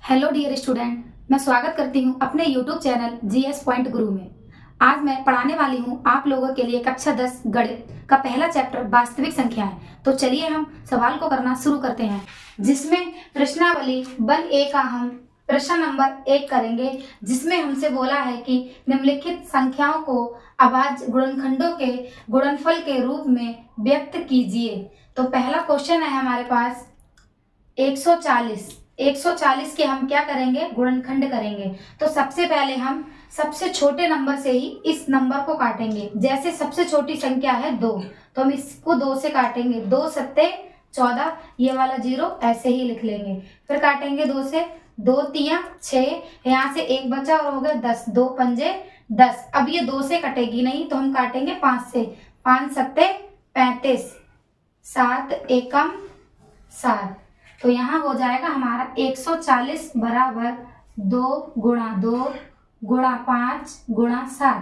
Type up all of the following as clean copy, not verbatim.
Hello dear student, मैं स्वागत करती हूँ अपने यूट्यूब चैनल जीएस पॉइंट गुरु में। आज मैं पढ़ाने वाली हूँ आप लोगों के लिए कक्षा 10 गणित का पहला चैप्टर वास्तविक संख्याएं। तो चलिए हम सवाल को करना शुरू करते हैं, जिसमें प्रश्नावली 1A का हम प्रश्न नंबर 1 करेंगे, जिसमें हमसे बोला है कि निम्नलिखित संख्याओं को अभाज्य गुणनखंडों के गुणनफल के रूप में व्यक्त कीजिए। तो पहला क्वेश्चन है हमारे पास 140 के हम क्या करेंगे, गुणनखंड करेंगे। तो सबसे पहले हम सबसे छोटे नंबर से ही इस नंबर को काटेंगे। जैसे सबसे छोटी संख्या है 2, तो हम इसको 2 से काटेंगे। 2 सत्ते 14, ये वाला 0 ऐसे ही लिख लेंगे। फिर काटेंगे 2 से, 2 तिया 6, यहाँ से 1 बचा और हो गया 10, 2 पंजे 10। अब ये 2 से कटेगी नहीं, तो हम काटेंगे 5 से। 5 सत्ते 35, 7 एकम 7। तो यहाँ हो जाएगा हमारा 140 बराबर 2 गुणा 2 गुणा 5 गुणा 7।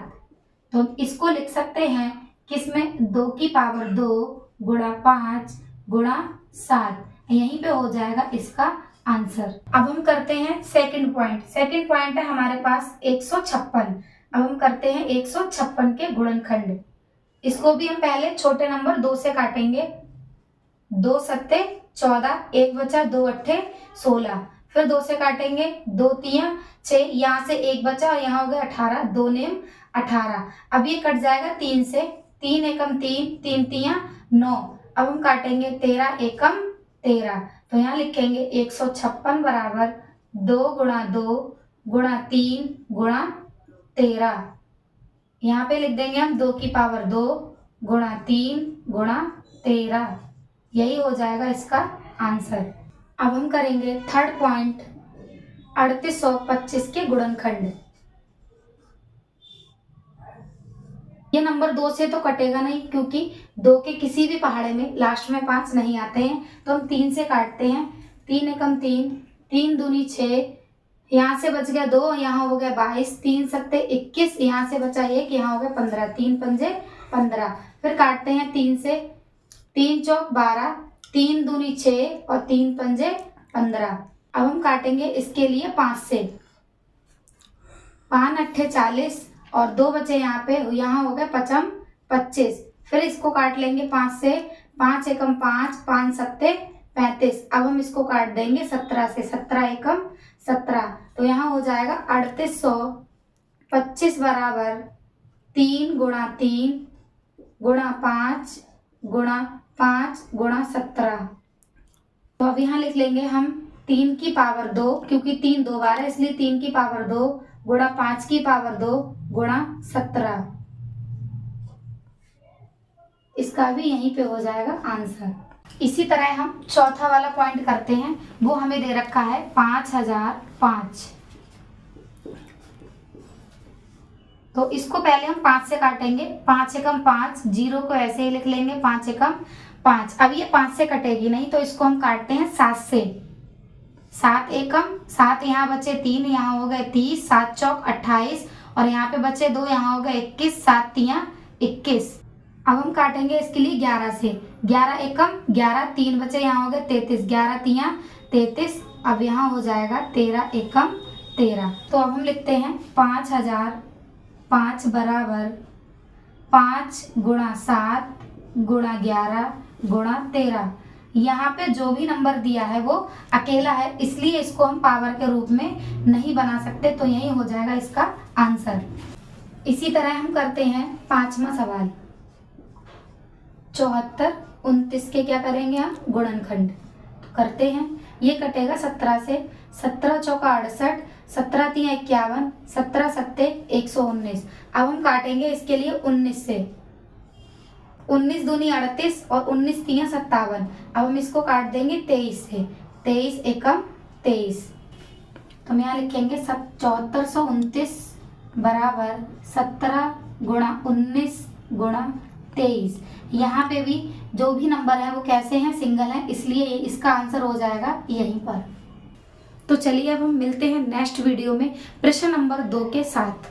तो इसको लिख सकते हैं किसमें, 2 की पावर 2 गुणा 5 गुणा 7। यहीं पे हो जाएगा इसका आंसर। अब हम करते हैं सेकंड पॉइंट है हमारे पास 156। अब हम करते हैं 156 के गुणनखंड। इसको भी हम पहले छोटे नंबर 2 से काटेंगे। 2 सत्ते 14, 1 बचा, 2 अट्ठे 16। फिर 2 से काटेंगे, 2 तिया 6, यहाँ से 1 बचा और यहाँ हो गया 18, 2 नेम 18। अब ये कट जाएगा 3 से, 3 एकम 3, 3 तिया 9। अब हम काटेंगे 13 एकम 13। तो यहाँ लिखेंगे 156 बराबर 2 गुणा 2 गुणा 3 गुणा 13। यहाँ पे लिख देंगे हम 2 की पावर 2 गुणा 3 गुणा 13। यही हो जाएगा इसका आंसर। अब हम करेंगे थर्ड पॉइंट 3825 के गुणनखंड। ये नंबर 2 से तो कटेगा नहीं, क्योंकि 2 के किसी भी पहाड़े में लास्ट में 5 नहीं आते हैं। तो हम 3 से काटते हैं। 3 एकम 3, 3 दूनी 6, यहाँ से बच गया 2, यहाँ हो गया 22, 3 सत्ते 21, यहाँ से बचा 1, यहाँ हो गया 15, 3 पंजे 15। फिर काटते हैं 3 से, 3 चौक 12, 3 दूनी 6 और 3 पंजे 15। अब हम काटेंगे इसके लिए 5 से। 5 अट्ठे 40 और 2 बचे यहाँ पे, यहाँ हो गया 55 25। फिर इसको काट लेंगे 5 से। 5 एकम 5, 5 सत्ते 35। अब हम इसको काट देंगे 17 से। 17 एकम 17। तो यहाँ हो जाएगा 3825 बराबर 3 गुणा 3 गुणा 5 गुणा 5 गुणा 17। तो अब यहाँ लिख लेंगे हम 3 की पावर 2, क्योंकि 3 2 बार है, इसलिए 3 की पावर 2 गुणा 5 की पावर 2 गुणा 17। इसका भी यहीं पे हो जाएगा आंसर। इसी तरह हम चौथा वाला पॉइंट करते हैं। वो हमें दे रखा है 5005। तो इसको पहले हम 5 से काटेंगे। 5 एकम 5, 0 को ऐसे ही लिख लेंगे, 5 एकम 5। अब ये 5 से कटेगी नहीं, तो इसको हम काटते हैं 7 से। 7 एकम 7, यहाँ बचे 3, यहाँ हो गए 30, 7 चौक 28 और यहाँ पे बचे 2, यहाँ हो गए 21, 7 तिया 21। अब हम काटेंगे इसके लिए 11 से। 11 एकम 11, 3 बचे, यहाँ हो गए 33, 11 तिया 33। अब यहाँ हो जाएगा 13 एकम 13। तो अब हम लिखते हैं 5005 बराबर 5 गुणा 7 गुणा 11 गुणा 13। यहाँ पे जो भी नंबर दिया है वो अकेला है, इसलिए इसको हम पावर के रूप में नहीं बना सकते। तो यही हो जाएगा इसका आंसर। इसी तरह हम करते हैं 5वां सवाल 7429 के क्या करेंगे हम, गुणनखंड। तो करते हैं। ये कटेगा 17 से। 17 चौका 68, 17 तिया 51, 17 सत्ते 119। अब हम काटेंगे इसके लिए 19 से। 19 दूनी 38 और 19 तिया 57। अब हम इसको काट देंगे 23 से। 23 एकम 23। तो हम यहाँ लिखेंगे 7429 बराबर 17 गुणा 19 गुणा 23। यहाँ पे भी जो भी नंबर है वो कैसे हैं, सिंगल है, इसलिए इसका आंसर हो जाएगा यहीं पर। तो चलिए अब हम मिलते हैं नेक्स्ट वीडियो में प्रश्न नंबर 2 के साथ।